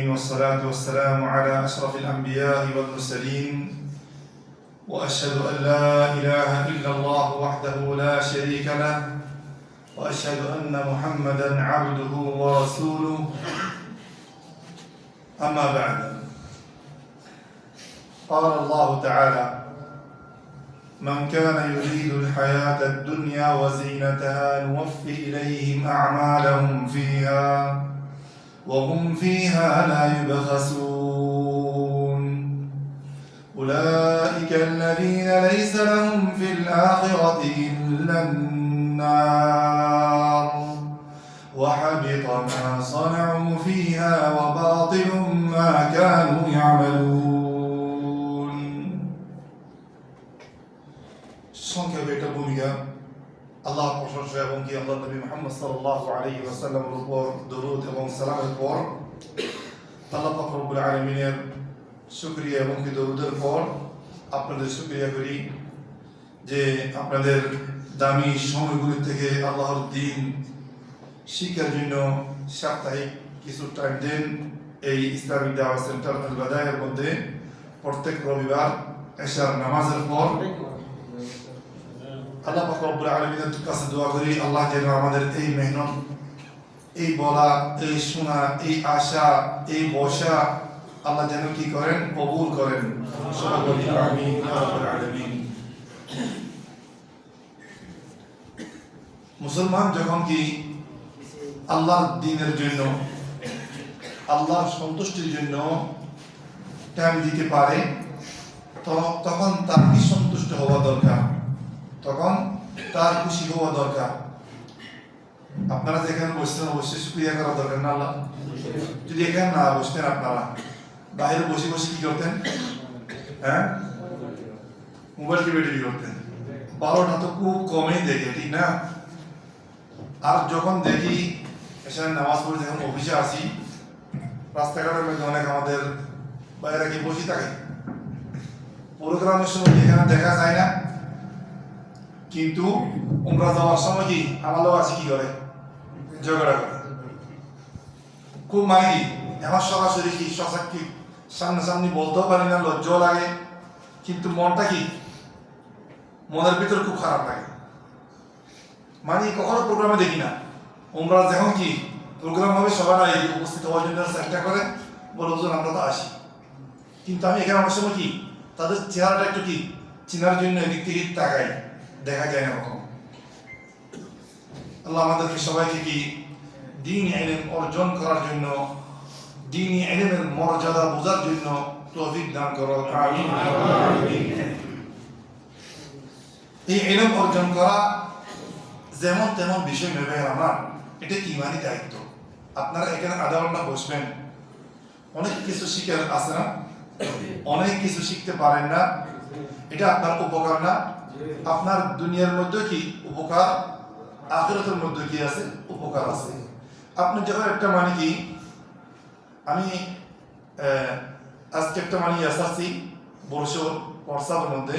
العالمين والصلاة والسلام على أشرف الأنبياء والمرسلين وأشهد أن لا إله إلا الله وحده لا شريك له وأشهد أن محمدا عبده ورسوله أما بعد قال الله تعالى من كان يريد الحياة الدنيا وزينتها نوفي إليهم أعمالهم فيها وهم فيها لا يبخسون أولئك الذين ليس لهم في الآخرة إلا النار وحبط ما صنعوا فيها وباطل ما كانوا يعملون সংক্ষেপে এটা ভূমিকা আল্লাহর প্রশংসা এবং কি আল্লাহ নবী মুহাম্মদ সাল্লাল্লাহু আলাইহি ওয়াসাল্লামের উপর দরুদ এবং সালামের পর আল্লাহ পাক রব্বুল আলামিনের শুকরিয়া এবং কি দরুদের পর আপনাদের শুকরিয়া করি যে আপনাদের দামি সময়গুলি থেকে আল্লাহর দ্বীন শিক্ষার জন্য সাপ্তাহিক কিছু টাইম দেন এই ইসলামিক দাওয়াত সেন্টার আল বাদায়ের মধ্যে প্রত্যেক রবিবার এশার নামাজের পর আল্লাহ পাক রব্বুল আলামিনের কাছে দোয়া করি আল্লাহ যেন আমাদের এই মেহনত এই বলা এই শোনা এই আশা এই বসা আল্লাহ যেন কি করেন কবুল করেন সবাই বলি আমিন ইয়া রাব্বাল আলামিন। মুসলমান যখন কি আল্লাহর দ্বীনের জন্য আল্লাহর সন্তুষ্টির জন্য টাইম দিতে পারে তখন তার কি সন্তুষ্ট হওয়া দরকার, তখন তার খুশি হওয়া দরকার। আপনারা যেখানে বসছেন অবশ্যই শুকরিয়া করা দরকার না আল্লাহ। যদি এখানে না বসতেন আপনারা বাইরে বসে বসে কি করতেন? হ্যাঁ, মোবাইল টিপে করতেন। 12টা তো খুব কমই দেখে, ঠিক না? আর যখন দেখি এসে নামাজ পড়ে যখন অফিসে আসি রাস্তাঘাটের মধ্যে অনেক আমাদের বাইরে কি বসে থাকে, প্রোগ্রামের সময় এখানে দেখা যায় না, কিন্তু উমরা যাওয়ার সময় কি আমার লোক আছে কি করে ঝগড়া করে খুব মানি। আমার সরাসরি কি সশাক্তি সামনাসামনি বলতেও পারি না, লজ্জাও লাগে, কিন্তু মনটা কি মনের ভিতরে খুব খারাপ লাগে। মানে কখনো প্রোগ্রামে দেখি না, উমরা যখন কি প্রোগ্রাম হবে সবাই উপস্থিত হওয়ার জন্য চেষ্টা করে, বলে হুজুর আমরা তো আসি, কিন্তু আমি এখানে আমার সময় কি তাদের চেহারাটা একটু কি চেনার জন্য এদিক থেকে তাকাই, দেখা যায় না কখনো। আল্লাহ আমাদেরকে সবাইকে কি দ্বীন ইলম অর্জন করার জন্য, দ্বীন ইলমের মর্যাদা বোঝার জন্য তৌফিক দান করো, আমিন। এই ইলম অর্জন করা যেমন তেমন বিষয় নেবে আমার, এটা ইমানি দায়িত্ব। আপনারা এখানে আধা ঘন্টা বসবেন, অনেক কিছু শিখে আছে না, অনেক কিছু শিখতে পারেন না, এটা আপনার উপকার না। আপনার দুনিয়ার মধ্যে কি উপকার, আখিরাতের মধ্যে কি আছে উপকার আছে। আপনি যখন একটা মানে কি আমি আজকে একটা মানে এসআসসি বর্ষর হোয়াটসঅ্যাপের মধ্যে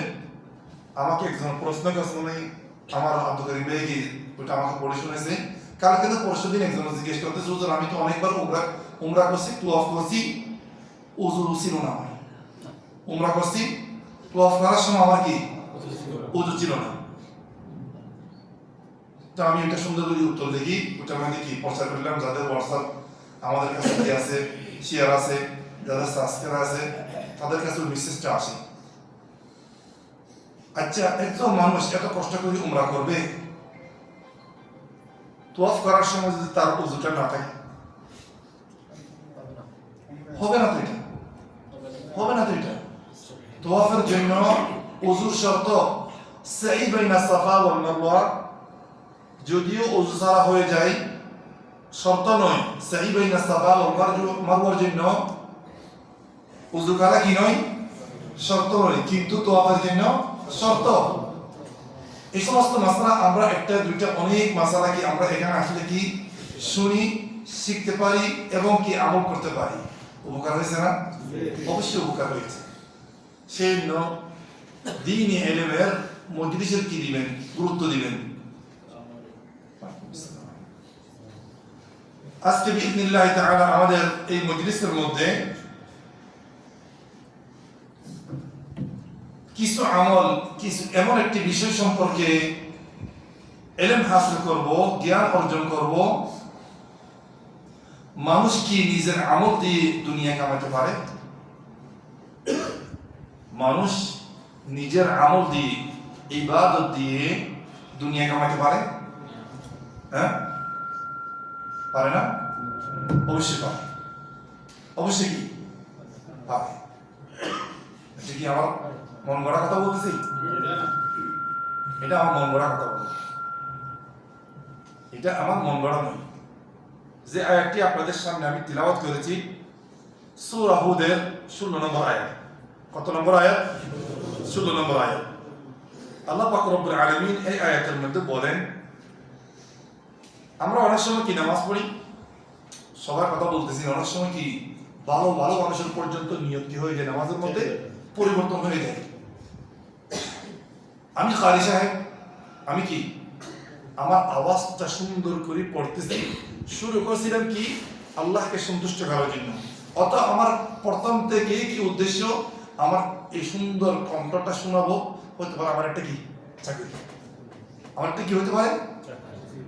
আমাকে একজন প্রশ্ন করছে, মানে আমার আব্দুল করিম ভাই কি ওটা আমাকে পড়ে শুনেছে। কাল কিন্তু পরশু দিন একজন জিজ্ঞেস করতেছে, হুজুর আমি তো অনেকবার উমরা করছি, তুয়াফ করছি, উজুর ছিল না আমার। উমরা করছি, তুয়াফ করার সময় আমার কি উজু ছিল না। তো আমি একটা সুন্দর করে উত্তর দেখি, ওটা মানে কি প্রচার করলাম, যাদের হোয়াটসঅ্যাপ আমাদের কাছে আছে, শেয়ার আছে, যাদের সাবস্ক্রাইব আছে, তাদের কাছে মেসেজটা আসে। আচ্ছা, একজন মানুষ এত কষ্ট করে উমরা করবে, তোয়াফ করার সময় যদি তার উজুটা না থাকে হবে না তো, এটা হবে না তো। এটা তোয়াফের জন্য উজুর শর্ত সাই বাইনা সাফা ওয়াল মারওয়া, যদিও উজু ছাড়া হয়ে যায় শর্ত নয়। সাই বাইনা সাফা ওয়াল মারওয়ার জন্য উজু করা কি নয়, শর্ত নয়, কিন্তু তোয়াফের জন্য শর্ত। এই সমস্ত মাসলা আমরা একটা দুইটা অনেক মাসালা কি আমরা এখানে আসলে কি শুনি, শিখতে পারি এবং কি আমল করতে পারি। উপকার হয়েছে না? অবশ্যই উপকার হয়েছে। সেই জন্য দ্বীনি ইলমের মজলিসের কি দিবেন, গুরুত্ব দিবেন। আজকে বিইذنিল্লাহি তাআলা আমাদের এই মজলিসের মধ্যে কিছু আমল, কিছু এমন একটি বিষয় সম্পর্কে ইলম হাসিল করব, জ্ঞান অর্জন করব। মানুষ কি নিজের আমল দিয়ে দুনিয়া কামাতে পারে? মানুষ নিজের আমল দিয়ে, ইবাদত দিয়ে দুনিয়া কামাতে পারে? হ্যাঁ, পারে না? অবশ্যই পারে। অবশ্যই কি পারে। এটা কি আমার মন গড়া কথা বলতেছি? এটা আমার মন গড়া কথা বলতেছি, এটা আমার মন গড়া নয়। যে আয়াতটি আপনাদের সামনে আমি তিলাওয়াত করেছি, সূরা হুদের 16 নম্বর আয়াত। কত নম্বর আয়াত? 16 নম্বর আয়াত। আল্লাহ পাক রব্বুল আলামিন এই আয়াতের মধ্যে বলেন, আমরা অনেক সময় কি নামাজ পড়ি, সবার কথা বলতেছি, অনেক সময় কি ভালো ভালো মানুষের পর্যন্ত নিয়ত কি হয়ে যায়, নামাজের মধ্যে পরিবর্তন হয়ে যায়। আমি কারি সাহেব, আমি কি আমার আওয়াজটা সুন্দর করে পড়তেছি, শুরু করেছিলাম কি আল্লাহকে সন্তুষ্ট করার জন্য, অত আমার প্রথম থেকে কি উদ্দেশ্য, আমার এই সুন্দর কণ্ঠটা শোনাবো, হতে পারে আমার একটা কি চাকরি, আমার একটা কি হতে পারে।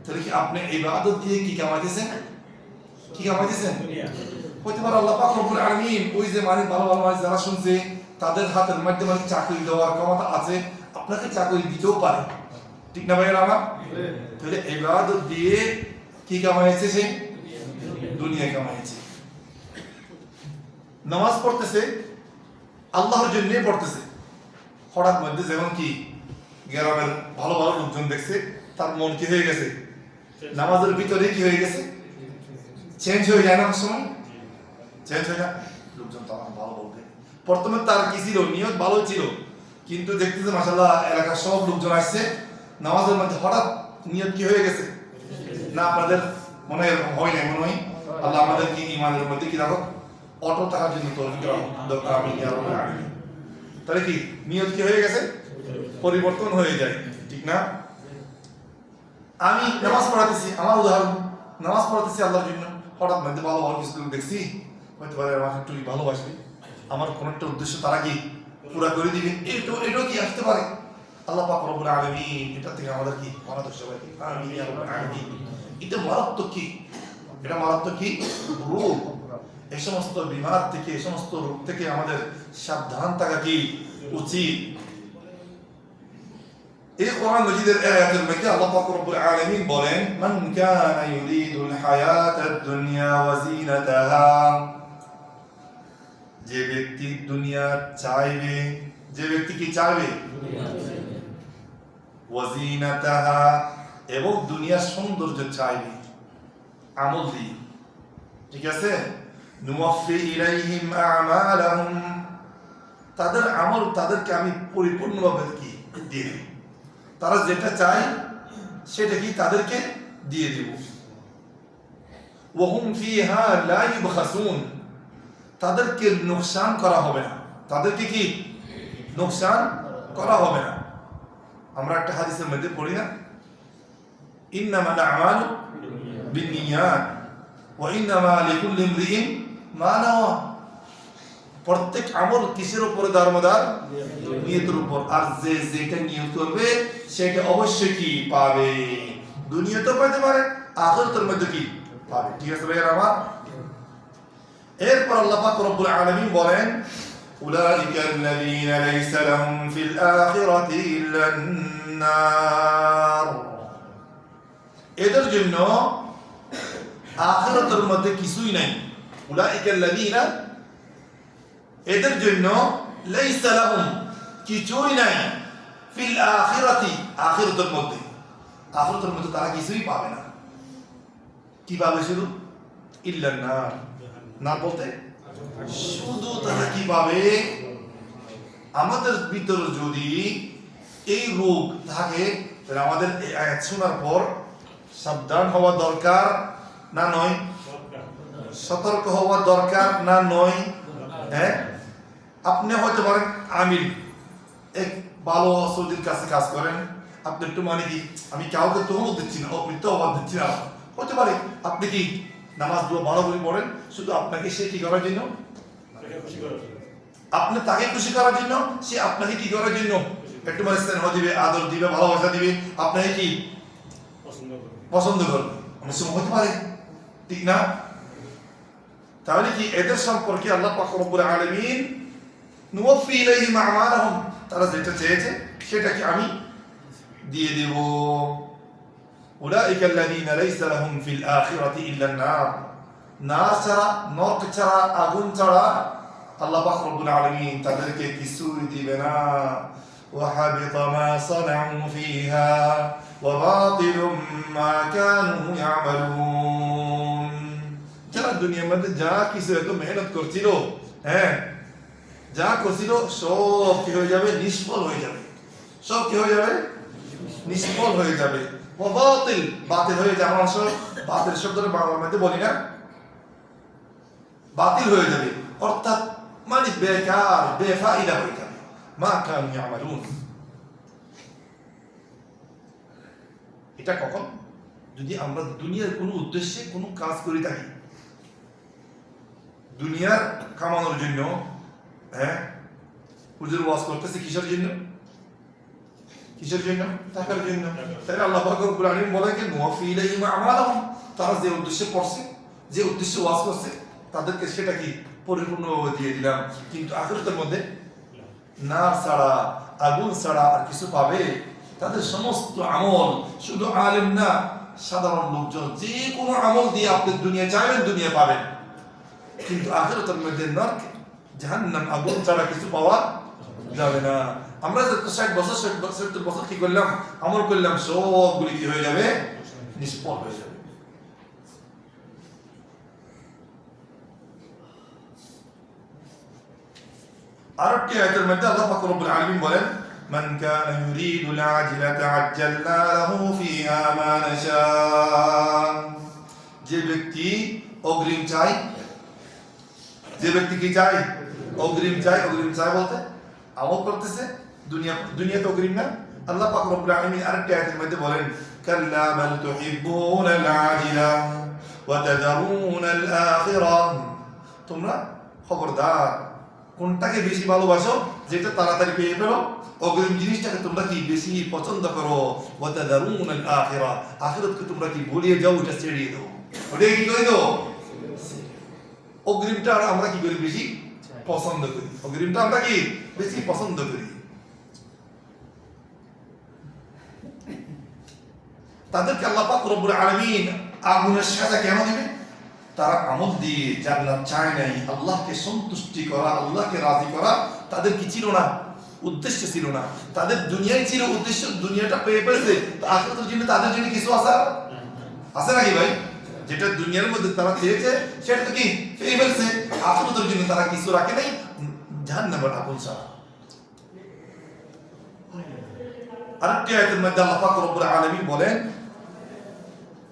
তাহলে কি আপনি ইবাদত দিয়ে কি কামাইতেছেন? কি কামাইতেছেন? হতে পারে আল্লাহ পাক রব্বুল আলামিন ওই যে মানে ভালো ভালো মানুষ যারা শুনছে তাদের হাতের মাধ্যমে চাকরি দেওয়ার ক্ষমতা আছে, আপনাকে চাকরি দিতেও পারে। ঠিক না ভাইয়েরা আমার? তাহলে ইবাদত দিয়ে কি কামাইছে? সে দুনিয়া কামাইছে। নামাজ পড়তেছে আল্লাহর জন্য পড়তেছে, হঠাৎ মধ্যে যেমন কি গ্রামের ভালো ভালো লোকজন দেখছে, তার মন কি হয়ে গেছে, নামাজের ভিতরে কি হয়ে গেছে, চেঞ্জ হয়ে যায় না? সময় চেঞ্জ হয়ে যায়। লোকজন তো আমার ভালো বলবে, প্রথমে তার কি ছিল, নিয়ত ভালো ছিল, কিন্তু দেখতেছে মাশাআল্লাহ এলাকার সব লোকজন আসছে, নামাজের মধ্যে হঠাৎ নিয়ত কি হয়ে গেছে না? আপনাদের মনে এরকম হয় না? মনে হয় আল্লাহ আমাদের কি ইমানের মধ্যে কি রাখো, অটো থাকার জন্য তৌফিক রাখো, দরকার আমি ইয়া রাব্বুল আলামিন। তাহলে কি নিয়ত কি হয়ে গেছে, পরিবর্তন হয়ে যায়। ঠিক না? আমি নামাজ পড়াতেছি, আমার উদাহরণ, নামাজ পড়াতেছি আল্লাহর জন্য, হঠাৎ মধ্যে ভালো ভালো কিছু লোক দেখছি, হয়তো পারে আমার একটু ভালোবাসবে, আমার কোন একটা উদ্দেশ্য তারা কি পুরা করে দিবে, এটাও কি আসতে পারে। আল্লাহ পাক রব্বুল আলামিন এটা থেকে আমাদের কি মারাত্মক সবাই আমিন ইয়া রাব্বুল আলামিন। এটা মারাত্মক কি, এটা মারাত্মক কি রোগ। এই সমস্ত বিমার থেকে, এই সমস্ত রোগ থেকে আমাদের সাবধান থাকা কি উচিত। এই কোরআন মাজিদের আয়াতের মধ্যে আল্লাহ পাক রব্বুল আলামিন বলেন, মান কানা ইউরিদুল হায়াতাদ দুনিয়া ওয়া জিনাতাহা, যে ব্যক্তি দুনিয়া চাইবে, যে ব্যক্তি কি চাইবে, ওয়া জিনাতাহা, এবং দুনিয়ার সৌন্দর্য চাইবে আমল দিয়ে, ঠিক আছে, নুওয়াফি ইলাইহিম আমালাহুম, তাদের আমল তাদেরকে আমি পরিপূর্ণভাবে কি দিয়ে দেব, তারা যেটা চায় সেটা কি তাদেরকে দিয়ে দেব। ওয়াহুম ফিহা লা ইউবখাসুন, তাদেরকে নোকসান করা হবে না, তাদেরকে কি নোকসান করা হবে না। আমরা একটা হাদিসের মধ্যে পড়ি না, ইন্নামাল আমালু বিন্নিয়াত ওয়া ইন্নামা লিকুল্লি ইমরিইন মা নাওয়া, প্রত্যেক আমল কিসের উপরে দারমদার, নিয়তের উপর। আর যে যেটা নিয়ত করবে সেটা অবশ্যই কি পাবে, দুনিয়াতেও পেতে পারে, আখিরাতের মধ্যে কি পাবে। ঠিক আছে ভাইরা আমার? এরপর আল্লাহ পাক রব্বুল আলামিন বলেন, উলাইকা আল্লাযীনা লাইসা লাহুম ফিল আখিরাতি ইল্লান নার, এদের জন্য আখিরাতের মধ্যে কিছুই নাই। উলাইকা আল্লাযীনা, এদের জন্য লাইসা লাহুম, কিছুই নাই, ফিল আখিরাতি, আখিরাতের মধ্যে, আখিরাতের মধ্যে তারা কিছুই পাবে না। কি পাবে শুধু? ইল্লান নার, না বলতে শুধু তারা কি পাবে, আমাদের ভিতরে যদি এই রোগ থাকে তাহলে আমাদের এই আয়াত শোনার পর সাবধান হওয়া দরকার না নয়? সতর্ক হওয়া দরকার না নয়? হ্যাঁ, আপনি হয়তো পারেন আমির, এক ভালো সৌদির কাছে কাজ করেন, আপনি একটু মানে কি আমি কাউকে তহমত দিচ্ছি না, মিথ্যা অবাদ দিচ্ছি না, হতে পারে আপনি কি নামাজ দোয়া ভালো করে পড়েন শুধু আপনাকে সে কি করার জন্য, আপনি তাকে খুশি করার জন্য, সে আপনাকে কি করার জন্য, একটু মানে স্নেহ দিবে, আদর দিবে, ভালোবাসা দিবে, আপনাকে কি পছন্দ করবে। অনেক সময় হতে পারে, ঠিক না? তাহলে কি এদের সম্পর্কে আল্লাহ পাক রব্বুল আলামিন নুওয়াফি ইলাইহিম আমালাহুম, তারা যেটা চেয়েছে সেটাকে আমি দিয়ে দেব। উলাইকা আল্লাযীনা লাইসা লাহুম ফিল আখিরাতি ইল্লা আন-নার, নার ছাড়া, নরক ছাড়া, আগুন ছাড়া আল্লাহ পাক রব্বুল আলামিন তাদেরকে কিছুই দিবে না। ওয়া হাবিতা মা সানাউ ফিহা ওয়া বাতিলুম মা কানু ইয়ামালুন। যারা দুনিয়ার মধ্যে যা কিছু এত মেহনত করছিল, হ্যাঁ যা করছিল সব কি হয়ে যাবে, নিষ্ফল হয়ে যাবে। সব কি হয়ে যাবে, নিষ্ফল হয়ে যাবে। ওয়া বাতিল, বাতিল হয়ে যাবে। আমরা সব বাতিল শব্দটা বাংলার মধ্যে বলি না, বাতিল হয়ে যাবে অর্থাৎ মানে বেকার, বেফায়দা হয়ে যাবে। মা কানু ইয়ামালুন। এটা কখন? যদি আমরা দুনিয়ার কোনো উদ্দেশ্যে কোনো কাজ করে থাকি, দুনিয়ার কামানোর জন্য, হ্যাঁ হুজুর ওয়াজ করতেছে কিসের জন্য, কিসের জন্য, টাকার জন্য। তাই আল্লাহ পাক রব্বুল আলামিন বলেন যে নুওয়াফি ইলাইহিম আমালাহুম, তারা যে উদ্দেশ্যে পড়ছে, যে উদ্দেশ্যে ওয়াজ করছে, তাদেরকে সেটা কি পরিপূর্ণভাবে দিয়ে দিলাম। কিন্তু আখিরাতের মধ্যে নার ছাড়া, আগুন ছাড়া আর কিছু পাবে? তাদের সমস্ত আমল, শুধু আলেম না, সাধারণ লোকজন যে কোনো আমল দিয়ে আপনি দুনিয়া চাইবেন দুনিয়া পাবেন, কিন্তু আখিরাতের মধ্যে নরক, জাহান্নাম, আগুন ছাড়া কিছু পাওয়া যাবে না। আমরা যত 60 বছর 70 বছর কি করলাম, আমল করলাম, সবগুলি কি হয়ে যাবে, নিষ্ফল হয়ে যাবে। আরেকটি আয়াতের মধ্যে আল্লাহ পাক রব্বুল আলামিন বলেন মান কানা ইউরিদুল আজিলাতা আজ্জালনা লাহু ফিহা মা নাশা। যে ব্যক্তি অগ্রিম চায়, যে ব্যক্তি কি চায়, অগ্রিম চায়। অগ্রিম চায় বলতে আমল করতেছে, দুনিয়াতে অগ্রিম না। আল্লাহ পাক রব্বুল আলামিন আরেকটি আয়াতের মধ্যে বলেন কাল্লা বাল তুহিব্বুনাল আজিলা ওয়া তাযারুনাল আখিরাহ। তোমরা খবরদার কোনটাকে বেশি ভালোবাসো, যেটা তাড়াতাড়ি পেয়ে ফেলো, অগ্রিম জিনিসটাকে তোমরা কি বেশি পছন্দ করো। ওয়া তাযারুনাল আখিরাহ, আখিরাতকে তোমরা কি ভুলিয়ে যাও, ওটা ছেড়ে দাও, ওটা কি করে দাও। অগ্রিমটা আমরা কি করি, বেশি পছন্দ করি। অগ্রিমটা আমরা কি বেশি পছন্দ করি। তাদেরকে আল্লাহ পাক রব্বুল আলামিন আগুনের সাজা কেন দিবে? তারা আমল দিয়ে জান্নাত চায় নাই, আল্লাহকে সন্তুষ্টি করা, আল্লাহকে রাজি করা তাদের কি ছিল না, উদ্দেশ্য ছিল না। তাদের দুনিয়াই ছিল উদ্দেশ্য, দুনিয়াটা পেয়ে ফেলেছে, আখিরাতের জন্য তাদের জন্য কিছু আছে নাকি ভাই? যেটা দুনিয়ার মধ্যে তারা চেয়েছে সেটা তো কি পেয়ে ফেলছে, আখিরাতের জন্য তারা কিছু রাখে নাই, জাহান্নামের আগুন ছাড়া। আরেকটি আয়াতের মধ্যে আল্লাহ পাক রব্বুল আলামিন বলেন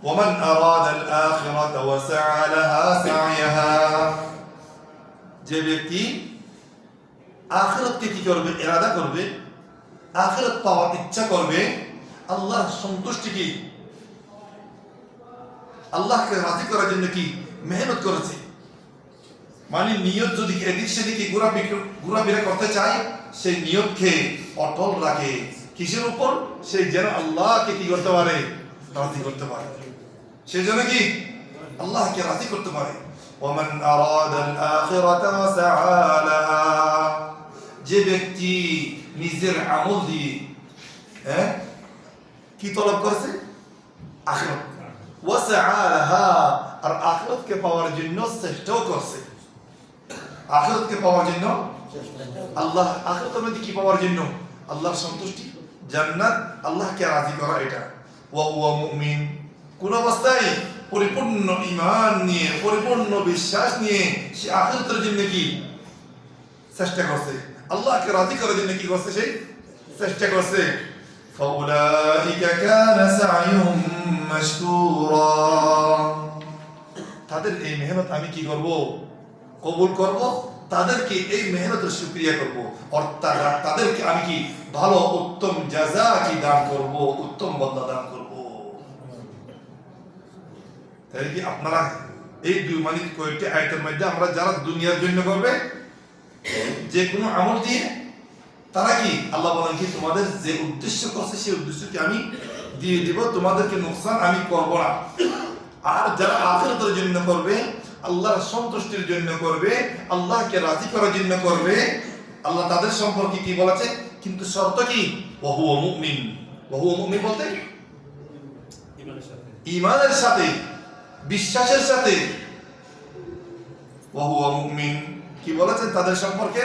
ومن أراد الآخرة وسعى لها سعيها। যে ব্যক্তি আখিরাতকে কি করবে, ইরাদা করবে, আখিরাত পাওয়ার ইচ্ছা করবে, আল্লাহর সন্তুষ্টি কি, আল্লাহকে রাজি করার জন্য কি মেহনত করেছে, মানে নিয়ত যদি এদিক সেদিকে ঘোরাফেরা করতে চায়, সেই নিয়তকে অটল রাখে কিসের উপর, সেই যেন আল্লাহকে কি করতে পারে, রাজি করতে পারে, সেই জন্য কি আল্লাহকে রাজি করতে পারে। ওমান আরাদাল আখিরাতা ওয়া সাআ লাহা। যে ব্যক্তি নিজের আমল দিয়ে কি তলব করেছে, আখিরাত, ওয়া সাআ লাহা, আর আখিরাতকে পাওয়ার জন্য চেষ্টাও করছে। আখিরাতকে পাওয়ার জন্য, আল্লাহ আখিরাতের মধ্যে কি পাওয়ার জন্য, আল্লাহর সন্তুষ্টি, জান্নাত, আল্লাহকে রাজি করা, এটা। ওয়া হুয়া মুমিন, কোন অবস্থায় পরিপূর্ণ ঈমান নিয়ে, পরিপূর্ণ বিশ্বাস নিয়ে সে আখিরাতের জন্য কি চেষ্টা করছে, আল্লাহকে রাজি করার জন্য কি করছে, সেই চেষ্টা করছে। ফাউলাইকা কানা সাইয়ুহুম মাশকুরা। তাদের এই মেহনত আমি কি করব, কবুল করব, তাদেরকে এই মেহনতের শুকরিয়া করব, অর্থাৎ তাদেরকে আমি কি ভালো উত্তম জাযা কি দান করব, উত্তম বদলা দান করব। তাই কি আপনারা এই দুই মানে কয়েকটি আয়াতের মধ্যে আমরা যারা দুনিয়ার জন্য করবে যে কোনো আমল দিয়ে তারা কি আল্লাহ বলেন কি তোমাদের যে উদ্দেশ্য করছে সেই উদ্দেশ্যকে আমি দিয়ে দিব, তোমাদেরকে নোকসান আমি করব না। আর যারা আখিরাতের জন্য করবে, আল্লাহর সন্তুষ্টির জন্য করবে, আল্লাহকে রাজি করার জন্য করবে, আল্লাহ তাদের সম্পর্কে কি বলেছে, কিন্তু শর্ত কি ওয়াহুয়া মুমিন। ওয়াহুয়া মুমিন বলতে ঈমানের সাথে, বিশ্বাসের সাথে। ওয়াহুয়া মুমিন কি বলেছেন তাদের সম্পর্কে,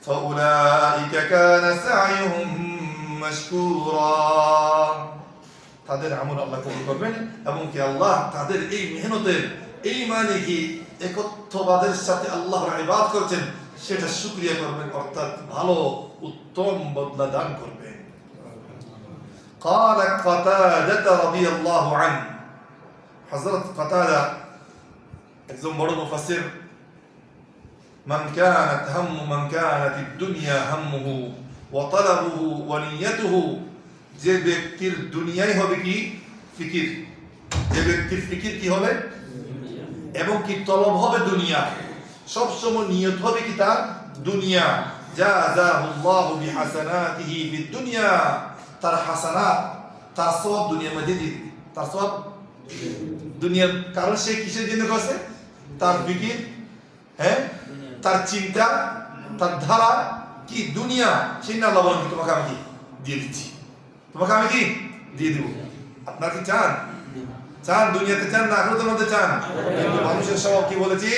ফাউলাইকা কানা সাইয়ুহুম মাশকুরা, তাদের আমল আল্লাহ কবুল করবেন এবং কি আল্লাহ তাদের এই মেহনতের, এই মানে কি একত্ববাদের সাথে আল্লাহর ইবাদত করছেন সেটা শুকরিয়া করবেন, অর্থাৎ ভালো উত্তম বদলা দান করবেন। قال قتادة رضي الله عنه, হযরত কাতাদা একজন বড় মুফাসসির, من كانت الدنيا همه وطلبه ونيته, যে ব্যক্তির দুনিয়াই হবে কি ফিকির, যে ব্যক্তির ফিকির কি হবে এবং কি তলব হবে দুনিয়া, সব সময় নিয়ত হবে কি তার দুনিয়া, জাযাহুল্লাহু বিহাসানাতিহি ফিদ-দুনিয়া, তার হাসানাত, তার সওয়াব দুনিয়ার মধ্যে দিয়ে দিবে, তার সওয়াব দুনিয়ার, কারণ সে কিসের জন্য করছে, তার ফিকির, হ্যাঁ, তার চিন্তা, তার ধারা কি দুনিয়া, সেই আল্লাহ বলেন কি তোমাকে আমি কি দিয়ে দিচ্ছি, তোমাকে আমি কি দিয়ে দিব। আপনার কি চান, চান দুনিয়াতে চান না আখিরাতের মধ্যে চান? কিন্তু মানুষের স্বভাব কি বলেছি,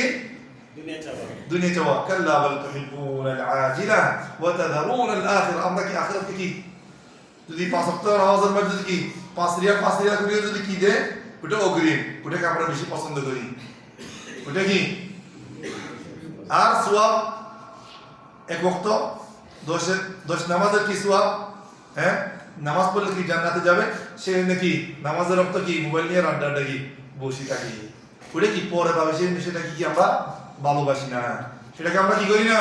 দুনিয়া চাওয়া। কাল্লা বাল তুহিব্বুনাল আজিলা ওয়া তাযারুনাল আখিরা, আমরা কি আখিরাতকে কি যদি 5 ওয়াক্ত নামাজের মধ্যে যদি কি 5 রিয়াল করে যদি কি দেয়, ওটা অগ্রিম, ওটাকে আমরা বেশি পছন্দ করি, ওটা কি। আর সওয়াব এক ওয়াক্ত 10 নামাজের কি সওয়াব, হ্যাঁ, নামাজ পড়লে কি জান্নাতে যাবে, সে নাকি নামাজের রক্ত কি মোবাইল নিয়ে আড্ডা কি বসে থাকি, ওটা কি পরে পাবে, সেটা কি আমরা ভালোবাসি না, সেটাকে আমরা কি করি না,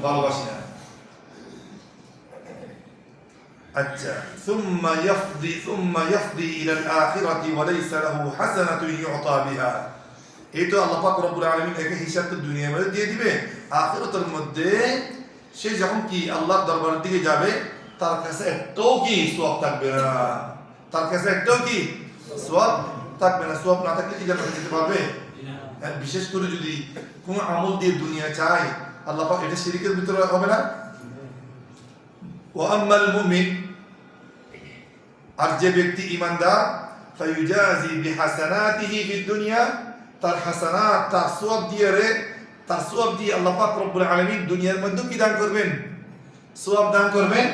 ভালোবাসি না। আচ্ছা, ثم يفضي الى الاخره وليس له حسنه يعطى بها, এই তো আল্লাহ পাক রব্বুল আলামিন একে হিসাব তো দুনিয়ার মধ্যে দিয়ে দিবে, আখিরাতের মধ্যে সে যখন কি আল্লাহর দরবারের দিকে যাবে তার কাছে একটাও কি সওয়াব থাকবে না, তার কাছে একটাও কি সওয়াব থাকবে না। সওয়াব না থাকলে কি জান্নাতে যেতে পারবে? বিশেষ করে যদি কোন আমল দিয়ে দুনিয়া চায়, আল্লাহ পাক এটা শিরকের ভিতরে হবে না। ওয়া আম্মাল মুমিন, আর যে ব্যক্তি ঈমানদার, ফায়ুজাজি বিহাসানাতিহি ফিদ দুনিয়া, তার হাসানাত, তার সওয়াব দিয়ে তার সওয়াব দিয়ে আল্লাহ পাক রব্বুল আলামিন দুনিয়ার মধ্যে কি দান করবেন, সওয়াব দান করবেন,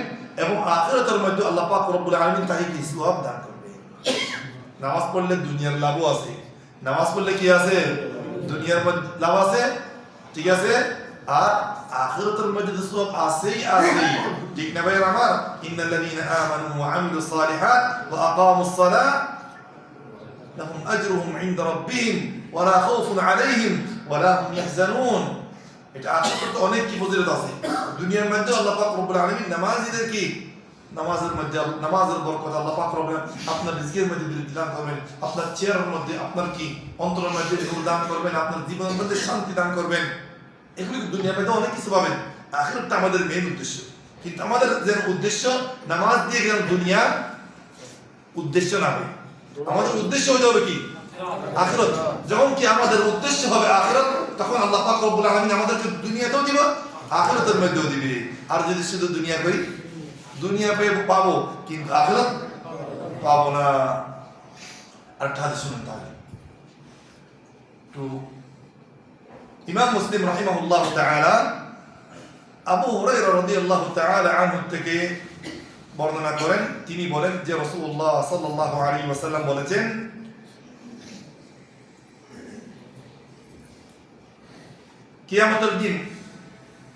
এবং আখিরাতের মধ্যে আল্লাহ পাক রব্বুল আলামিন তাকে কি সওয়াব দান করবেন। নামাজ পড়লে দুনিয়ার লাভও আছে, নামাজ পড়লে কি আছে, দুনিয়ার মধ্যে লাভ আছে, ঠিক আছে, আর আখিরাতের মধ্যে তো সওয়াব আছেই আছে, ঠিক না ভাই আমার? ইন্নাল্লাযীনা আমানু ওয়া আমিলুস সালিহাত ওয়া আকামুস সালাহ লাহুম আজরুহুম ইনদা রাব্বিহিম ওয়া লা খাউফুন আলাইহিম ওয়া লা হুম ইয়াহজানুন। এটা আখিরাতে অনেক কি ফজিলত আছে। দুনিয়ার মধ্যে আল্লাহ পাক রব্বুল আলামিন নামাজীদের কি নামাজের মধ্যে, নামাজের বরকত আল্লাহ পাক রব্বুল আপনার রিজকের মধ্যে বৃদ্ধি দান করবেন, আপনার চেহারার মধ্যে, আপনার কি অন্তরের মধ্যে নূর দান করবেন, আপনার জীবনের মধ্যে শান্তি দান করবেন। এগুলি দুনিয়ার মধ্যে অনেক কিছু পাবেন, আখিরাতটা আমাদের মেইন উদ্দেশ্য। কিন্তু আমাদের যে উদ্দেশ্য নামাজ দিয়ে গেলাম দুনিয়া উদ্দেশ্য না হবে, আমাদের উদ্দেশ্য হয়ে যাবে কি আখিরাত। যখন কি আমাদের উদ্দেশ্য হবে আখিরাত, তখন আল্লাহ পাক রব্বুল আলামিন আমাদেরকে দুনিয়াতেও দিব, আখিরাতের মধ্যেও দিবে। আর যদি শুধু দুনিয়া করি, দুনিয়া পেয়ে পাবো কিন্তু আখিরাত পাবো না। আর হাদিস শুনুন তাহলে তো, ইমাম মুসলিম রাহিমাহুল্লাহ তাআলা আবু হুরায়রা রাদিয়াল্লাহু তাআলা আনহু থেকে বর্ণনা করেন, তিনি বলেন যে রাসূলুল্লাহ সাল্লাল্লাহু আলাইহি ওয়াসাল্লাম বলেছেন,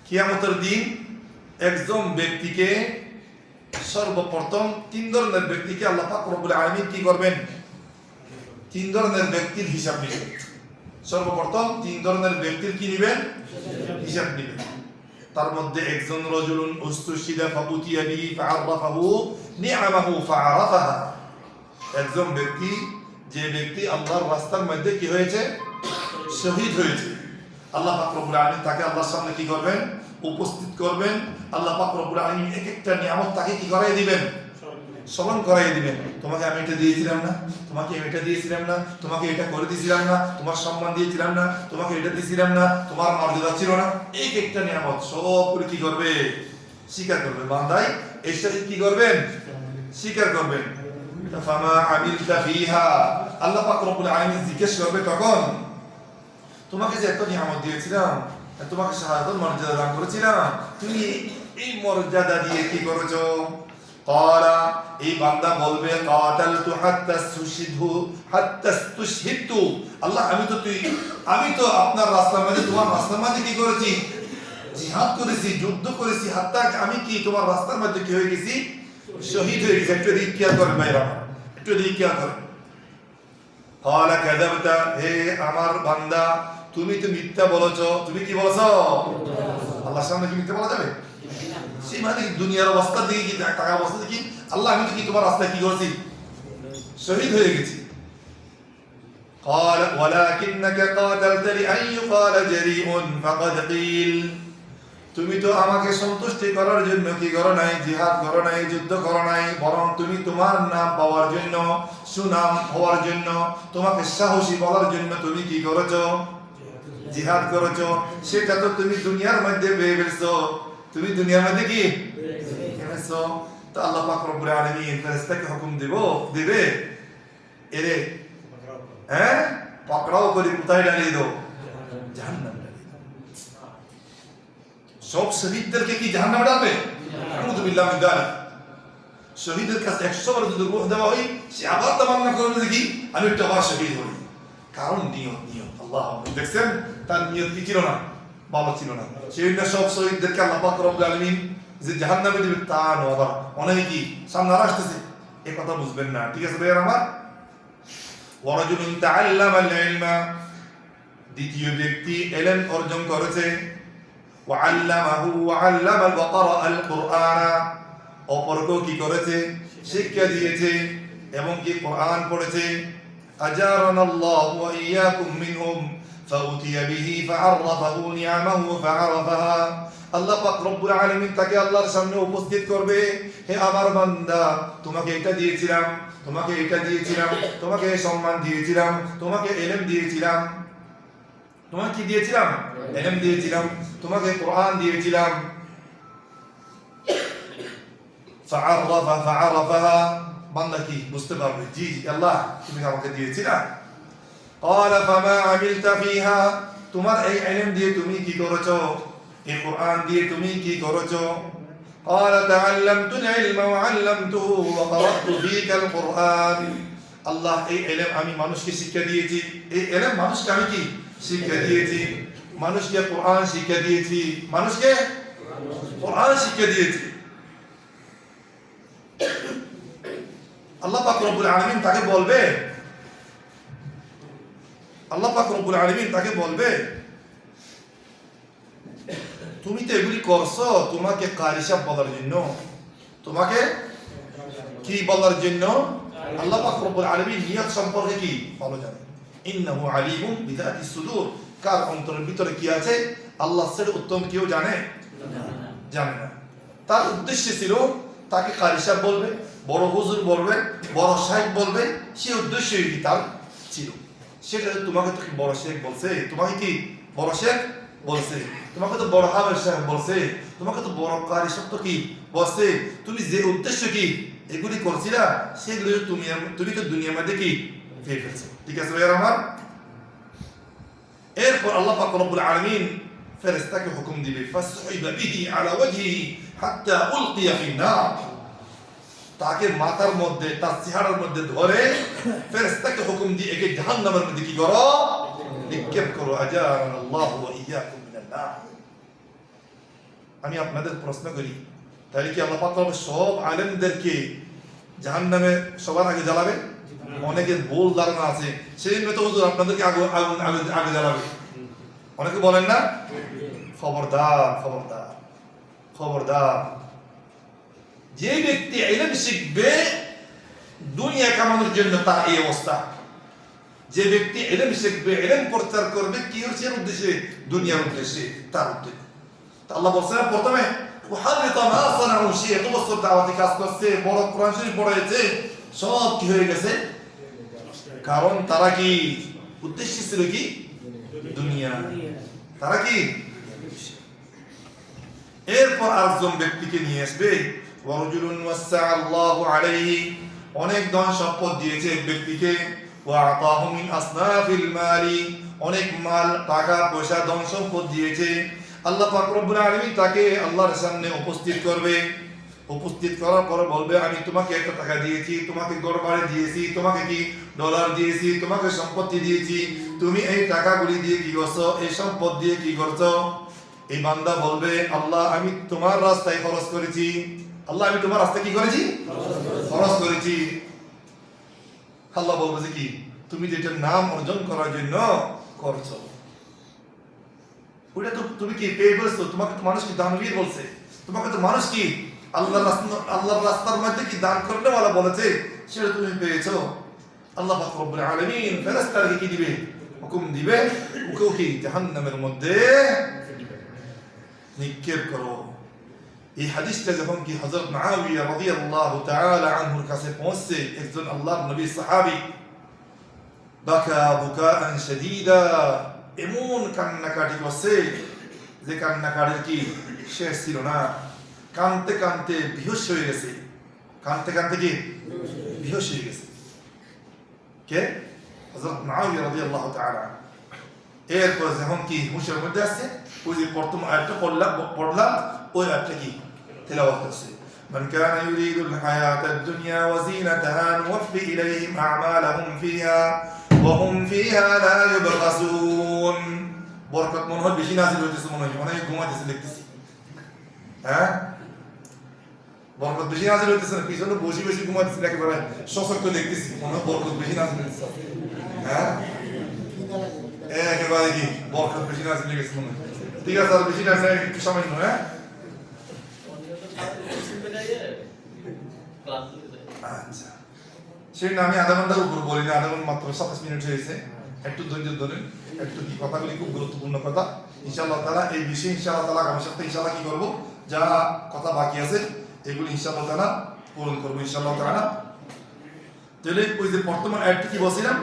কিয়ামতের দিন একজন ব্যক্তিকে, সর্বপ্রথম 3 ধরনের ব্যক্তিকে আল্লাহ পাক রব্বুল আলামিন কি করবেন, 3 ধরনের ব্যক্তির হিসাব নেবেন। সর্বপ্রথম 3 ধরনের ব্যক্তির কি নেবেন, হিসাব নেবেন। তার মধ্যে একজন রাজুলুন উস্তুশিদা ফাউতিয়া বিহি ফাআরাফাহু নি'মাহু ফাআরাফাহা, একজন ব্যক্তি, যে ব্যক্তি আল্লাহর রাস্তার মধ্যে কি হয়েছে, শহীদ হয়েছে, আল্লাহ পাক রব্বুল আলামিন তাকে আল্লাহর সামনে কি করবেন? উপস্থিত করবেন। আল্লাহ পাক রব্বুল আলামিন এক একটা নিয়ামত তাকে কি করাই দিবেন? স্মরণ করাই দিবেন। তোমাকে আমি এটা দিয়েছিলাম না, তোমাকে আমি এটা দিয়েছিলাম না, তোমাকে এটা করে দিয়েছিলাম না, তোমার সম্মান দিয়েছিলাম না, তোমাকে এটা দিয়েছিলাম না, তোমার মর্যাদা ছিল না। এক একটা নিয়ামত সবগুলো কি করবে? স্বীকার করবে। বান্দাই এর সাথে কি করবেন? স্বীকার করবেন। ফামা আমিলতা ফিহা, আল্লাহ পাক রব্বুল আলামিন জিজ্ঞেস করবে তখন, তোমাকে যে এত নিয়ামত দিয়েছিলাম, তোমাকে শাহাদাত মর্যাদা দান করেছিলাম, তুমি এই মর্যাদা দিয়ে কি করেছো? ক্বালা, এই বান্দা বলবে, কাতালতু হাত্তা ইসতুশহিদতু, আল্লাহ আমি তো আপনার রাস্তার মধ্যে, তোমার রাস্তার মধ্যে কি করেছি? জিহাদ করেছি, যুদ্ধ করেছি, হাত্তা আমি কি তোমার রাস্তার মধ্যে কি হয়ে গেছি? শহীদ হয়ে গেছি। একটু রিক্কিয়া করেন ভাইরা, একটু রিক্কিয়া করেন। ক্বালা কাযাবতা, হে আমার বান্দা, তুমি তো মিথ্যা বলেছো। তুমি কি বলেছো? আল্লাহর সামনে কি মিথ্যা বলা যাবে? সেই মানে দুনিয়ার অবস্থা দেখি, কি টাকা অবস্থা দেখি, আল্লাহ আমি তো কি তোমার রাস্তায় কি করেছি? শহীদ হয়ে গেছি। قال ولكنك قاتلت لأن يقال جريء فقد قيل, তুমি তো আমাকে সন্তুষ্টি করার জন্য কি করো নাই? জিহাদ করো নাই, যুদ্ধ করো নাই, বরং তুমি তোমার নাম পাওয়ার জন্য, সুনাম হওয়ার জন্য, তোমাকে সাহসী বলার জন্য তুমি কি করেছো? জিহাদ করেছো। সেটা তো তুমি দুনিয়ার মধ্যে পেয়ে ফেলছো। তুমি দুনিয়ার মধ্যে কি পেয়েছো? তো আল্লাহ পাক রব্বুল আলামিন ফেরেশতাকে হুকুম দিবে, এরে হ্যাঁ পাকড়াও করে কোথায় ডালিয়ে দাও? জাহান্নামে ডালিয়ে দাও। সব শহীদদেরকে কি জাহান্নামে ডালবে? আউযু বিল্লাহি মিন যালিক। শহীদের কাছে 100 বার যদি রূহ দেওয়া হয়, সে আবার তামান্না করবে যে কি আমি একটা আবার শহীদ হই। কারণ নিয়ত আল্লাহ দেখছেন, তার নিয়ত কি ছিল না? ভালো ছিল না। সেই জন্য সব শহীদদেরকে আল্লাহ পাক রব্বুল আলামিন যে জাহান্নামে দিবে তা নয়। আবার অনেকে কি সামনে আসতেছে, এই কথা বুঝবেন না। ঠিক আছে ভাইয়া আমার? ওয়ারাজুলুন তাআল্লামাল ইলমা, দ্বিতীয় ব্যক্তি ইলম অর্জন করেছে, ওয়া আল্লামাহু ওয়া আল্লামা ওয়া ক্বারাআল কুরআনা, অপরকেও কি করেছে? শিক্ষা দিয়েছে এবং কি কোরআন পড়েছে। আজারানাল্লাহু ওয়া ইয়্যাকুম মিনহুম ফাউতিয়া বিহি ফাআররাফাহু নি'আমাহু ফাআরাফাহা, আল্লাহ পাক রব্বুল আলামিন তাকে আল্লাহর সামনে উপস্থিত করবে, হে আমার বান্দা, তোমাকে এটা দিয়েছিলাম, তোমাকে এটা দিয়েছিলাম, তোমাকে সম্মান দিয়েছিলাম, তোমাকে ইলম দিয়েছিলাম, তোমাকে কি দিয়েছিলাম? ইলম দিয়েছিলাম, তোমাকে কোরআন দিয়েছিলাম। ফাআরাফাহা, বান্দা কি বুঝতে পারবে? জি আল্লাহ তুমি আমাকে দিয়েছিলা। ক্বালা ফামা আমিলতা ফিহা, তোমার এই ইলম দিয়ে তুমি কি করেছো? এই কোরআন দিয়ে তুমি কি করেছো? ক্বালা তাআল্লামতুল ইলমা ওয়া আল্লামতুহু ওয়া ক্বারাতু ফীকাল কুরআন, আল্লাহ এই ইলম আমি মানুষকে শিক্ষা দিয়েছি, এই ইলম মানুষকে আমি কি শিক্ষা দিয়েছি, মানুষকে কোরআন শিক্ষা দিয়েছি, মানুষকে কোরআন শিক্ষা দিয়েছি। আল্লাহ পাক রব্বুল আলামিন তাকে বলবে, আল্লাহ পাক রব্বুল আলামিন তাকে বলবে, তুমি তো এগুলি করছো তোমাকে কারি সাহেব বলার জন্য, তোমাকে কি বলার জন্য? আল্লাহ পাক রব্বুল আলামিন নিয়ত সম্পর্কে কি ভালো জানে। ইন্নাহু আলিমুম বিযাতিস সুদূর, কার অন্তরের ভিতরে কি আছে আল্লাহ ছাড়া উত্তম কেউ জানে না। তার উদ্দেশ্য ছিল তাকে কারি সাহেব বলবে, বড় হুজুর বলবে, বড় সাহেব বলবে, সেই উদ্দেশ্যই কি তার ছিল। সেটা তোমাকে তো বড় শেখ বলছে, তোমাকে কি বড় শেখ বলছে, তোমাকে তো বড় হাফেজ সাহেব বলছে, তোমাকে তো বড় কারি সাহেব তো কি বলছে। তুমি যে উদ্দেশ্য কি এগুলি করছিলা, সেগুলি তুমি তো দুনিয়ার মধ্যে কি পেয়ে ফেলছো। ঠিক আছে ভাইয়া আমার? এরপর আল্লাহ পাক রব্বুল আলামিন ফেরেশতাকে হুকুম দিবে, ফাসহিবা বিহি আলা ওয়াজহিহি হাত্তা উলকিয়া ফিন নার, তাকে মাথার মধ্যে তার চেহারার মধ্যে ধরে ফেরেশতাকে হুকুম দিয়ে একে জাহান্নামের মধ্যে কি করো? নিক্ষেপ করো। আজারানাল্লাহু ওয়া ইয়্যাকুম মিনান নার। আমি আপনাদের প্রশ্ন করি, তাহলে কি আল্লাহ পাক সব আলেমদেরকে জাহান্নামে সবার আগে জ্বালাবে? অনেকের ভুল ধারণা আছে, সেই জন্য তো হুজুর আপনাদেরকে আগে জ্বালাবে। অনেকে বলেন না? খবরদার খবরদার খবরদার, যে ব্যক্তি ইলম শিখবে দুনিয়া কামানোর জন্য তার এই অবস্থা, যে ব্যক্তি ইলম শিখবে, ইলম প্রচার করবে কি হচ্ছে উদ্দেশ্যে? দুনিয়ার উদ্দেশ্যে, তার উদ্দেশ্যে। আল্লাহ বলছেন প্রথমে ওয়াহাবিতা মা সানাউ, সে এত বছর দাওয়াতি কাজ করছে, বড় কোরআন শরীফ পড়াইছে, সব কি হয়ে গেছে? কারণ তারা কি উদ্দেশ্য ছিল কি? দুনিয়া। তারা কি? এরপর আরেকজন ব্যক্তিকে নিয়ে আসবে, ওয়ারজুলুন ওয়াসা আল্লাহু আলাইহি, অনেক ধন সম্পদ দিয়েছে এক ব্যক্তিকে, ওয়া আতাহু মিন আসনাফিল মালি, অনেক মাল, টাকা পয়সা, ধন সম্পদ দিয়েছে। আল্লাহ পাক রব্বুল আলামিন তাকে আল্লাহর সামনে উপস্থিত করবে। উপস্থিত করার পর বলবে, আমি তোমাকে একটা টাকা দিয়েছি, তোমাকে ঘর বাড়ি দিয়েছি, তোমাকে কি ডলার দিয়েছি, তোমাকে সম্পত্তি দিয়েছি, তুমি এই টাকাগুলি দিয়ে কি করছো? এই সম্পদ দিয়ে কি করছো? এই বান্দা বলবে, আল্লাহ আমি তোমার রাস্তায় খরচ করেছি। আল্লাহ আমি তোমার রাস্তায় কি করেছি? খরচ করেছি। আল্লাহ বলবে যে কি, তুমি যেটা নাম অর্জন করার জন্য করছো, ওটা তো তুমি কি পেয়ে বলছো? তোমাকে তো মানুষ কি দানবীর বলছে, তোমাকে তো মানুষ কি আল্লাহর রাস্তার মধ্যে কি দান করতে বলা বলেছে, সেটা তুমি পেয়েছো। আল্লাহ পাক রব্বুল আলামিন ফেরেশতাকে কি দিবে? হুকুম দিবে, ওকে কি জাহান্নামের মধ্যে নিক্ষেপ করো। এই হাদিসটা যখন কি হযরত মুআবিয়া রাদিয়াল্লাহু তাআলা আনহুর কাছে পৌঁছছে, একজন আল্লাহর নবী সাহাবী বাকা বুকাআন শাদীদা, এমন কান্নাকাটি করছে যে কান্নাকাটির কি শেষ ছিল না। কানতে কানতে বেহুশ হয়ে গেছে। কানতে কানতে কি বেহুশ হয়ে গেছে। কে? হযরত মুআবিয়া রাদিয়াল্লাহু তাআলা। এরপর যখন কি হুশের মধ্যে আসছে, ওই যে প্রথম আয়াতটা পড়লাম, ওই আয়াতটা কি তেলাওয়াত করছে, মান কানা ইউরিদুল হায়াতাদ দুনিয়া ওয়া যিনাতাহা নুওয়াফি ইলাইহিম আ'মালাহুম ফিহা ওয়া হুম ফিহা লা ইউবখাসুন। বরকত মনে হয় বেশি নাযিল হইতেছে, মনে হয় অনেক ঘুমাইতেছে দেখতেছি। হ্যাঁ, বরকত বেশি নাযিল হইতেছে না, পিছনে বসে বসে ঘুমাইতেছে, একেবারে সশক্ত দেখতেছি, মনে হয় বরকত বেশি নাযিল হইতেছে। হ্যাঁ, একেবারে কি বরকত বেশি নাযিল হয়ে গেছে মনে হয়। ঠিক আছে, আর বেশি নাযিল একটু সামান্য। হ্যাঁ, আচ্ছা, সেই আমি আধা ঘন্টার উপর বলি না, আধা ঘন্টা মাত্র 27 মিনিট হয়েছে। একটু ধৈর্য ধরেন, একটু কি কথাগুলি খুব গুরুত্বপূর্ণ কথা। ইনশাআল্লাহ তাআলা এই বিষয়ে ইনশাআল্লাহ তাআলা আগামী সপ্তাহে ইনশাআল্লাহ কি করব, যা কথা বাকি আছে এগুলি ইনশাআল্লাহ তাআলা পূরণ করব ইনশাআল্লাহ তাআলা। তাহলে ওই যে বর্তমান আয়াতটি কি বলছিলাম,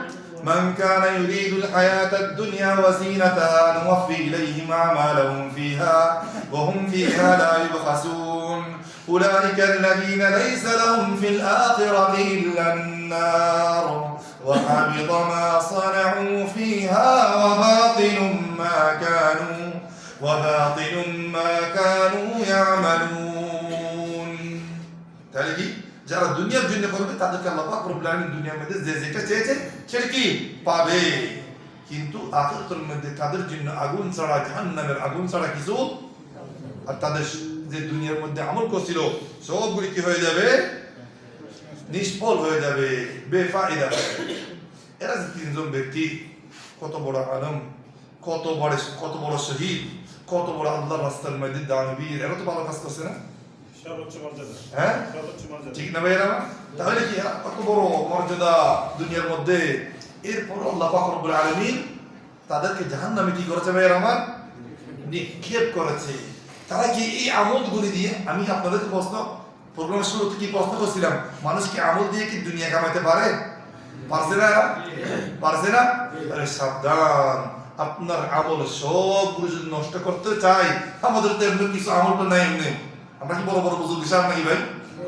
মান কানা ইউরিদুল হায়াতাদ দুনিয়া ওয়া যিনাতাহা নুওয়াফি ইলাইহিম আমালাহুম ফিহা ওয়া হুম ফিহা লা ইউবখাসুন উলাইকা আল্লাযীনা লাইসা লাহুম ফিল আখিরাতি ইল্লান নার ওয়া হাবিতা মা সানাউ ফিহা ওয়া বাতিলুম মা কানু ইয়ামালুন। তাহলে কি যারা দুনিয়ার জন্য করবে তাদেরকে আল্লাহ পাক রব্বুল আলামিন দুনিয়ার মধ্যে যে যেটা চেয়েছে সেটা কি পাবে, কিন্তু আখিরাতের মধ্যে তাদের জন্য আগুন ছাড়া, জাহান্নামের আগুন ছাড়া কিছু, আর তাদের যে দুনিয়ার মধ্যে আমল করছিল সবগুলি কি হয়ে যাবে? নিষ্ফল হয়ে যাবে, বেফায়দা। এরা যে তিনজন ব্যক্তি, কত বড় আলম, কত বড় শহীদ, কত বড় আল্লাহর রাস্তার মধ্যে দানবীর, এরা তো ভালো কাজ করছে না? হ্যাঁ, ঠিক না ভাইয়েরা? তাহলে কি কত বড় মর্যাদা দুনিয়ার মধ্যে। এরপর আল্লাহ পাক রব্বুল আলামিন তাদেরকে জাহান্নামে কি করেছে ভাইয়েরা আমার? নিক্ষেপ করেছে। তারা কি এই আমলগুলি দিয়ে, আমি আপনাদেরকে প্রোগ্রামের শুরুতে কি প্রশ্ন করছিলাম, মানুষ কি আমল দিয়ে কি দুনিয়া কামাইতে পারে? পারছে না? পারছে না? আরে সাবধান, আপনার আমল সবগুলো যদি নষ্ট করতে চাই, আমাদের তো এমনি কিছু আমল তো নাই। এমনি আমরা কি বড় বড় বুজুর্গ হিসাব নাকি ভাই?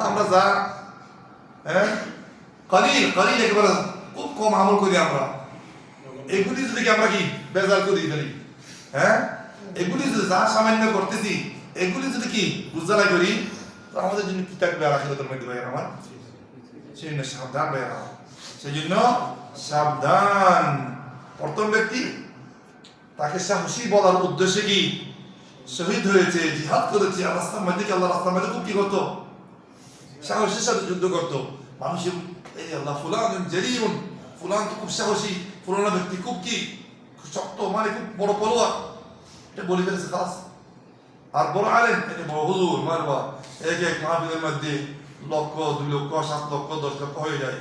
আমরা যা কালিল একেবারে খুব কম আমল করি আমরা। এগুলি যদি আমরা কি বেজার করি ফেলি, হ্যাঁ, এগুলি যদি যা সামান্য করতেছি এগুলি যদি কি বুঝালাই করি, তো আমাদের জন্য কি থাকবে আখিরাতের মধ্যে ভাই আমার? সেই জন্য সাবধান ভাই আমার, সেই জন্য সাবধান। প্রথম ব্যক্তি তাকে সাহসী বলার উদ্দেশ্যে কি শহীদ হয়েছে, জিহাদ করেছে, রাস্তার মধ্যে আল্লাহ রাস্তার মধ্যে খুব কি করতো? সাহসের সাথে যুদ্ধ করতো। মানুষের এই আল্লাহ ফুলান জেরিউন, ফুলান তো খুব সাহসী, ফুলানা ব্যক্তি খুব কি শক্ত, মানে খুব বড় পলোয়ার, এটা বলে ফেলেছে খাস। আর বড় আলেম, এটা বড় হুজুর মারবা, এক এক মাহফিলের মধ্যে লক্ষ, 2 লক্ষ, 7 লক্ষ, 10 লক্ষ হয়ে যায়।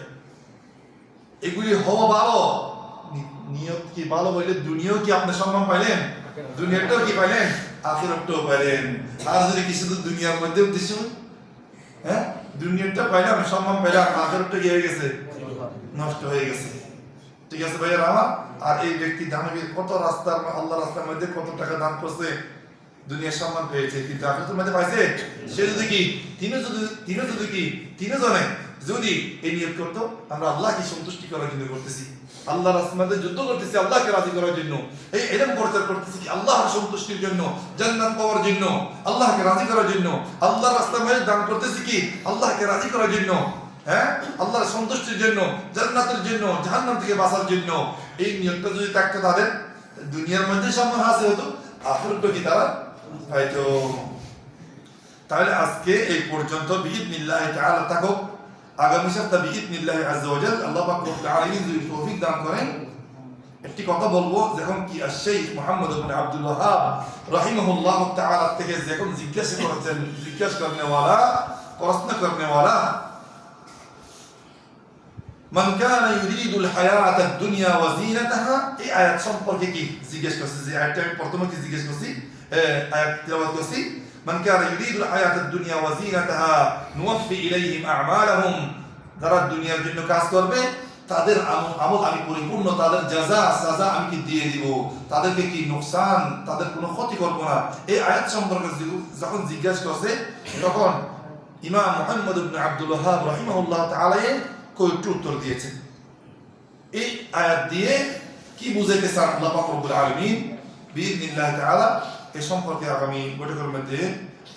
এগুলি হওয়া ভালো, নিয়ত কি ভালো হইলে দুনিয়াও কি আপনি সম্মান পাইলেন, দুনিয়াটাও কি পাইলেন, আখিরাতটাও পাইলেন। আর যদি কি শুধু দুনিয়ার মধ্যে উদ্দেশ্য, হ্যাঁ, দুনিয়াটা পাইলাম, সম্মান পাইলাম, আখিরাতটা কি হয়ে গেছে, নষ্ট হয়ে গেছে। ঠিক আছে ভাইয়ের আমার। আর এই ব্যক্তি দানবীর কত রাস্তার, আল্লাহ রাস্তার মধ্যে কত টাকা দান করছে, দুনিয়ার সম্মান পেয়েছে, কিন্তু আখিরাতের মধ্যে পাইছে। সে যদি কি তিনজনে যদি এই নিয়ত করতো, আমরা আল্লাহকে সন্তুষ্টি করার জন্য করতেছি, আল্লাহর রাস্তার মধ্যে যুদ্ধ করতেছি আল্লাহকে রাজি করার জন্য, এই ইলম প্রচার করতেছি কি আল্লাহর সন্তুষ্টির জন্য, জান্নাত পাওয়ার জন্য, আল্লাহকে রাজি করার জন্য, আল্লাহর রাস্তার মধ্যে দান করতেছি কি আল্লাহকে রাজি করার জন্য, হ্যাঁ, আল্লাহর সন্তুষ্টির জন্য, জান্নাতের জন্য, জাহান্নাম থেকে বাঁচার জন্য। এই নিয়তটা যদি থাকতো তাদের, দুনিয়ার মধ্যে সম্মান হাসিল হতো, আখিরাতও কি তারা পাইতো। তাহলে আজকে এই পর্যন্ত, বিইذنিল্লাহি তাআলা থাকো। আগামী সপ্তাহে বিইذনিল্লাহি আযজা ওয়া জাল আল্লাহ পাক রব্বুল আলামিন যদি তৌফিক দান করেন, একটি কথা বলবো, যখন কি আশ-শাইখ মুহাম্মদ ইবনে আব্দুল ওয়াহাব রাহিমাহুল্লাহ তাআলা থেকে যখন জিজ্ঞাসা করেছেন, জিজ্ঞাসা করনেওয়ালা, প্রশ্ন করনেওয়ালা, মান কানা ইউরিদুল হায়াতাদ দুনিয়া ওয়া যিনাতাহা, এই আয়াত সম্পর্কে কি জিজ্ঞাসা করছে, যে আয়াতটা আমি প্রথমে কি জিজ্ঞাসা করছি, আয়াত তেলাওয়াত করছি, মান কানা ইউরিদুল হায়াতাদ দুনিয়া ওয়া যিনাতাহা নুওয়াফি ইলাইহিম আ'মালাহুম, যারা দুনিয়ার জন্য কাজ করবে তাদের আমল আমি পরিপূর্ণ, তাদের সাজা আমি কি দিয়ে দিব, তাদেরকে কি নোকসান, তাদের কোনো ক্ষতি করব না। এই আয়াত সম্পর্কে যখন জিজ্ঞাসা করছে, তখন ইমাম মুহাম্মদ ইবনে আব্দুল ওয়াহাব রাহিমাহুল্লাহ তাআলা কয়েকটি উত্তর দিয়েছেন। এই আয়াত দিয়ে কি বুঝাইতে চান আল্লাহ পাক রব্বুল আলামিন, বিইذনিল্লাহি তাআলা এই সম্পর্কে আগামী বৈঠকের মধ্যে,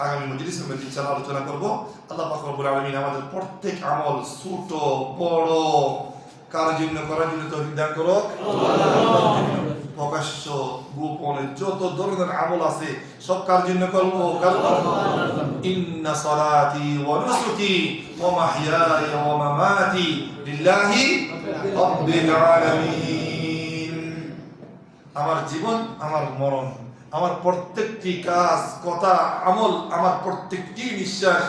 আগামী মজলিসের মধ্যে ইনশাআল্লাহ আলোচনা করব। আল্লাহ পাক রব্বুল আলামিন আমাদের প্রত্যেক আমল, ছোট বড়, কার জন্য করার জন্য তৌফিক দান করুক। প্রকাশ্য গোপনে যত ধরনের আমল আছে সব কার জন্য করব, ইন্না সালাতি ওয়া নুসুকি ওয়া মাহইয়ায়া ওয়া মামাতি লিল্লাহি রাব্বিল আলামিন। আমার জীবন, আমার মরণ, আমার প্রত্যেকটি কাজ, কথা, আমল, আমার প্রত্যেকটি নিঃশ্বাস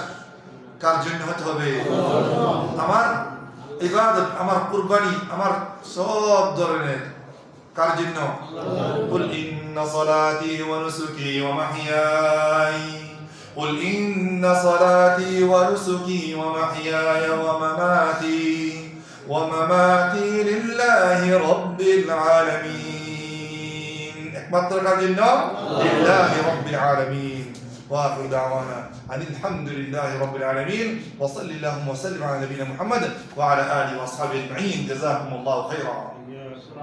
কার জন্য হতে হবে, আমার ইবাদত, আমার কুরবানি, আমার সব ধরনের কার জন্য, কুল ইন্না সালাতি ওয়া নুসুকি ওয়া মাহইয়াই, কুল ইন্না সালাতি ওয়া নুসুকি ওয়া মাহইয়ায়া ওয়া মামাতি লিল্লাহি রাব্বিল আলামিন। একমাত্র কার জন্য, লিল্লাহি রাব্বিল আলামিন। وآخر دعوانا أن الحمد لله رب العالمين، وصل اللهم وسلم على نبينا محمد وعلى آله وأصحابه أجمعين. جزاكم الله خيرا.